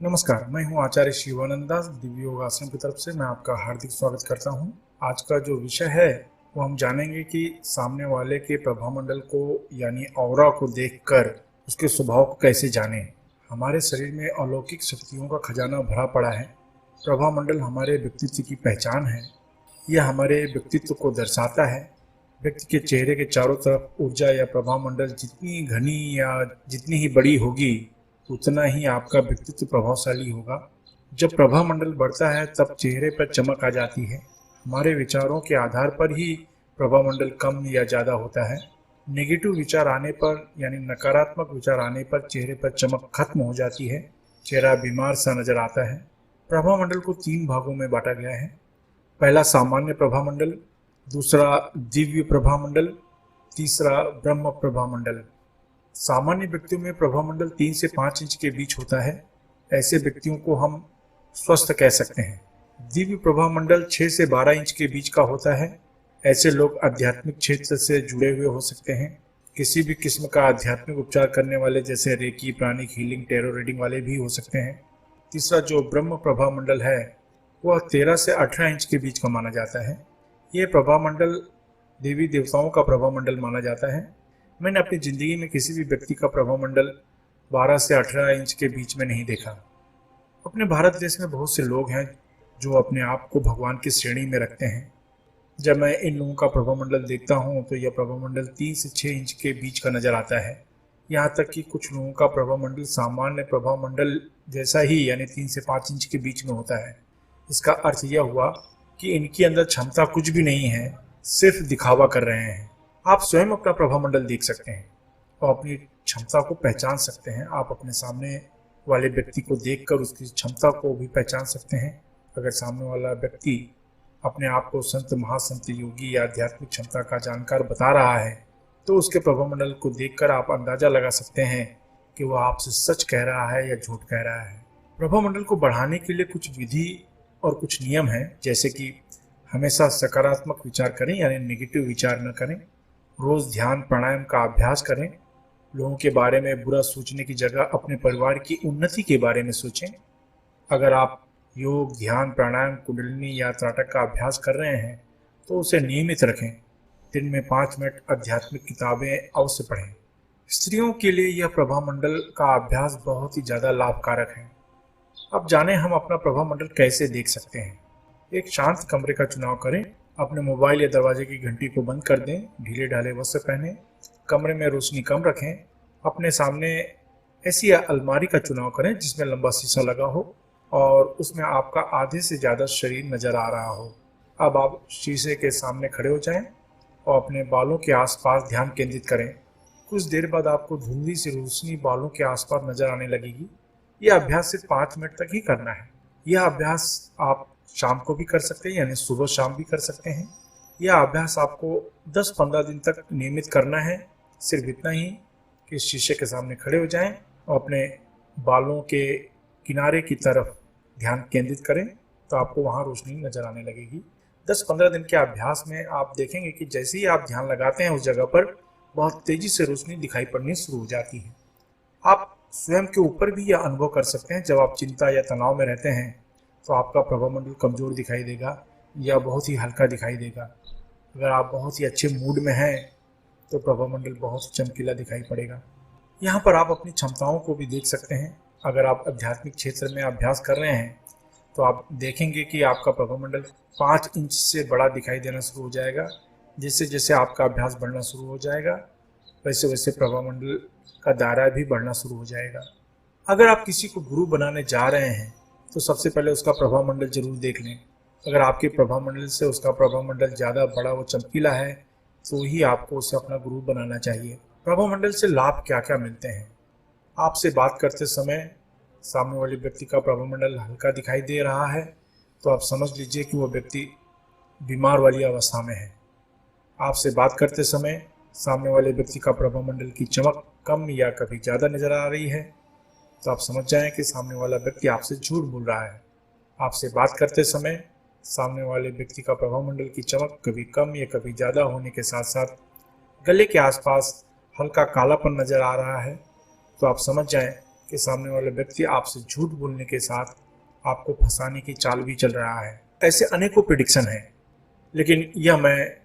नमस्कार, मैं हूं आचार्य शिवानंद दास, दिव्य योग आश्रम की तरफ से मैं आपका हार्दिक स्वागत करता हूं। आज का जो विषय है वो हम जानेंगे कि सामने वाले के प्रभामंडल को यानी ऑरा को देखकर उसके स्वभाव को कैसे जानें। हमारे शरीर में अलौकिक शक्तियों का खजाना भरा पड़ा है। प्रभामंडल हमारे व्यक्तित्व की पहचान है। यह हमारे व्यक्तित्व को दर्शाता है। व्यक्ति के चेहरे के चारों तरफ ऊर्जा या प्रभामंडल जितनी घनी या जितनी ही बड़ी होगी उतना ही आपका व्यक्तित्व प्रभावशाली होगा। जब प्रभामंडल बढ़ता है तब चेहरे पर चमक आ जाती है। हमारे विचारों के आधार पर ही प्रभामंडल कम या ज़्यादा होता है। नेगेटिव विचार आने पर यानी नकारात्मक विचार आने पर चेहरे पर चमक खत्म हो जाती है। चेहरा बीमार सा नजर आता है। प्रभामंडल को 3 भागों में बांटा गया है। पहला सामान्य प्रभामंडल, दूसरा दिव्य प्रभामंडल, तीसरा ब्रह्म प्रभामंडल। सामान्य व्यक्तियों में प्रभामंडल 3 से 5 इंच के बीच होता है। ऐसे व्यक्तियों को हम स्वस्थ कह सकते हैं। दिव्य प्रभामंडल 6 से 12 इंच के बीच का होता है। ऐसे लोग आध्यात्मिक क्षेत्र से जुड़े हुए हो सकते हैं। किसी भी किस्म का आध्यात्मिक उपचार करने वाले जैसे recce, pranic healing, tarot reading वाले भी हो सकते हैं। तीसरा जो ब्रह्म प्रभामंडल है वह 13 से 18 इंच के बीच का माना जाता है। यह प्रभामंडल देवी देवताओं का प्रभामंडल माना जाता है। मैंने अपनी ज़िंदगी में किसी भी व्यक्ति का प्रभामंडल 12 से 18 इंच के बीच में नहीं देखा। अपने भारत देश में बहुत से लोग हैं जो अपने आप को भगवान की श्रेणी में रखते हैं। जब मैं इन लोगों का प्रभामंडल देखता हूं तो यह प्रभामंडल 3 से 6 इंच के बीच का नज़र आता है। यहाँ तक कि कुछ लोगों का प्रभामंडल सामान्य प्रभामंडल जैसा ही यानी 3 से 5 इंच के बीच में होता है। इसका अर्थ यह हुआ कि इनके अंदर क्षमता कुछ भी नहीं है, सिर्फ दिखावा कर रहे हैं। आप स्वयं अपना प्रभामंडल देख सकते हैं और अपनी क्षमता को पहचान सकते हैं। आप अपने सामने वाले व्यक्ति को देखकर उसकी क्षमता को भी पहचान सकते हैं। अगर सामने वाला व्यक्ति अपने आप को संत, महासंत, योगी या आध्यात्मिक क्षमता का जानकार बता रहा है तो उसके प्रभामंडल को देखकर आप अंदाजा लगा सकते हैं कि वह आपसे सच कह रहा है या झूठ कह रहा है। प्रभामंडल को बढ़ाने के लिए कुछ विधि और कुछ नियम हैं, जैसे कि हमेशा सकारात्मक विचार करें यानी नेगेटिव विचार न करें। रोज ध्यान प्राणायाम का अभ्यास करें। लोगों के बारे में बुरा सोचने की जगह अपने परिवार की उन्नति के बारे में सोचें। अगर आप योग, ध्यान, प्राणायाम, कुंडलिनी या त्राटक का अभ्यास कर रहे हैं तो उसे नियमित रखें। दिन में 5 मिनट आध्यात्मिक किताबें अवश्य पढ़ें। स्त्रियों के लिए यह प्रभामंडल का अभ्यास बहुत ही ज़्यादा लाभकारक है। अब जानें हम अपना प्रभामंडल कैसे देख सकते हैं। एक शांत कमरे का चुनाव करें। अपने मोबाइल या दरवाजे की घंटी को बंद कर दें। ढीले ढाले वस्त्र पहनें। कमरे में रोशनी कम रखें। अपने सामने ऐसी अलमारी का चुनाव करें जिसमें लंबा शीशा लगा हो और उसमें आपका आधे से ज़्यादा शरीर नज़र आ रहा हो। अब आप शीशे के सामने खड़े हो जाएं और अपने बालों के आसपास ध्यान केंद्रित करें। कुछ देर बाद आपको धुंधली सी रोशनी बालों के आसपास नजर आने लगेगी। यह अभ्यास सिर्फ 5 मिनट तक ही करना है। यह अभ्यास आप शाम को भी कर सकते हैं यानी सुबह शाम भी कर सकते हैं। यह अभ्यास आपको 10-15 दिन तक नियमित करना है। सिर्फ इतना ही कि शीशे के सामने खड़े हो जाएं और अपने बालों के किनारे की तरफ ध्यान केंद्रित करें तो आपको वहाँ रोशनी नजर आने लगेगी। 10-15 दिन के अभ्यास में आप देखेंगे कि जैसे ही आप ध्यान लगाते हैं उस जगह पर बहुत तेजी से रोशनी दिखाई पड़नी शुरू हो जाती है। आप स्वयं के ऊपर भी यह अनुभव कर सकते हैं। जब आप चिंता या तनाव में रहते हैं तो आपका प्रभामंडल कमजोर दिखाई देगा या बहुत ही हल्का दिखाई देगा। अगर आप बहुत ही अच्छे मूड में हैं तो प्रभामंडल बहुत ही चमकीला दिखाई पड़ेगा। यहाँ पर आप अपनी क्षमताओं को भी देख सकते हैं। अगर आप आध्यात्मिक क्षेत्र में अभ्यास कर रहे हैं तो आप देखेंगे कि आपका प्रभामंडल 5 इंच से बड़ा दिखाई देना शुरू हो जाएगा। जैसे जैसे आपका अभ्यास बढ़ना शुरू हो जाएगा वैसे वैसे प्रभामंडल का दायरा भी बढ़ना शुरू हो जाएगा। अगर आप किसी को गुरु बनाने जा रहे हैं तो सबसे पहले उसका प्रभामंडल जरूर देख लें। अगर आपके प्रभामंडल से उसका प्रभामंडल ज़्यादा बड़ा व चमकीला है तो ही आपको उसे अपना गुरु बनाना चाहिए। प्रभामंडल से लाभ क्या क्या मिलते हैं। आपसे बात करते समय सामने वाले व्यक्ति का प्रभामंडल हल्का दिखाई दे रहा है तो आप समझ लीजिए कि वह व्यक्ति बीमार वाली अवस्था में है। आपसे बात करते समय सामने वाले व्यक्ति का प्रभामंडल की चमक कम या कभी ज़्यादा नज़र आ रही है तो आप समझ जाएं कि सामने वाला व्यक्ति आपसे झूठ बोल रहा है। आपसे बात करते समय सामने वाले व्यक्ति का प्रभामंडल की चमक कभी कम या कभी ज़्यादा होने के साथ साथ गले के आसपास हल्का कालापन नज़र आ रहा है तो आप समझ जाएं कि सामने वाला व्यक्ति आपसे झूठ बोलने के साथ आपको फंसाने की चाल भी चल रहा है। ऐसे अनेकों प्रिडिक्शन हैं, लेकिन यह मैं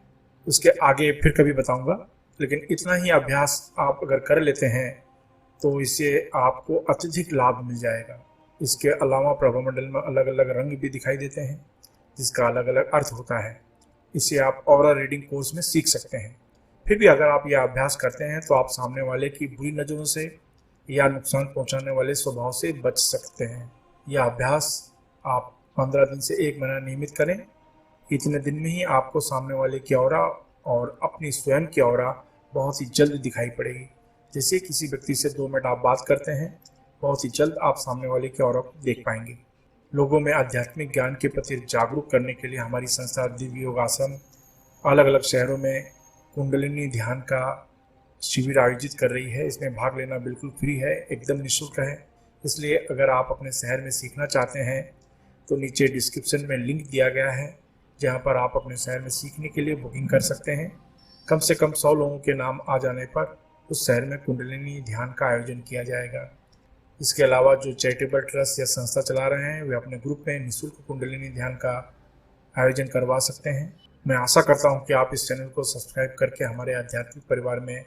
उसके आगे फिर कभी बताऊंगा। लेकिन इतना ही अभ्यास आप अगर कर लेते हैं तो इससे आपको अत्यधिक लाभ मिल जाएगा। इसके अलावा प्रभामंडल में अलग अलग रंग भी दिखाई देते हैं जिसका अलग अलग अर्थ होता है। इसे आप ऑरा रीडिंग कोर्स में सीख सकते हैं। फिर भी अगर आप यह अभ्यास करते हैं तो आप सामने वाले की बुरी नज़रों से या नुकसान पहुंचाने वाले स्वभाव से बच सकते हैं। यह अभ्यास आप 15 दिन से 1 महीना नियमित करें। इतने दिन में ही आपको सामने वाले की ऑरा और अपनी स्वयं की ऑरा बहुत ही जल्द दिखाई पड़ेगी। जैसे किसी व्यक्ति से 2 मिनट आप बात करते हैं, बहुत ही जल्द आप सामने वाले की ऑरा को देख पाएंगे। लोगों में आध्यात्मिक ज्ञान के प्रति जागरूक करने के लिए हमारी संस्था दिव्य योग आश्रम अलग अलग शहरों में कुंडलिनी ध्यान का शिविर आयोजित कर रही है। इसमें भाग लेना बिल्कुल फ्री है, एकदम निःशुल्क है। इसलिए अगर आप अपने शहर में सीखना चाहते हैं तो नीचे डिस्क्रिप्शन में लिंक दिया गया है जहां पर आप अपने शहर में सीखने के लिए बुकिंग कर सकते हैं। कम से कम 100 लोगों के नाम आ जाने पर उस शहर में कुंडलिनी ध्यान का आयोजन किया जाएगा। इसके अलावा जो चैरिटेबल ट्रस्ट या संस्था चला रहे हैं वे अपने ग्रुप में निःशुल्क कुंडलिनी ध्यान का आयोजन करवा सकते हैं। मैं आशा करता हूं कि आप इस चैनल को सब्सक्राइब करके हमारे आध्यात्मिक परिवार में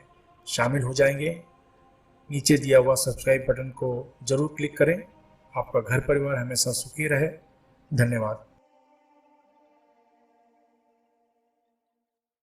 शामिल हो जाएंगे। नीचे दिया हुआ सब्सक्राइब बटन को जरूर क्लिक करें। आपका घर परिवार हमेशा सुखी रहे। धन्यवाद।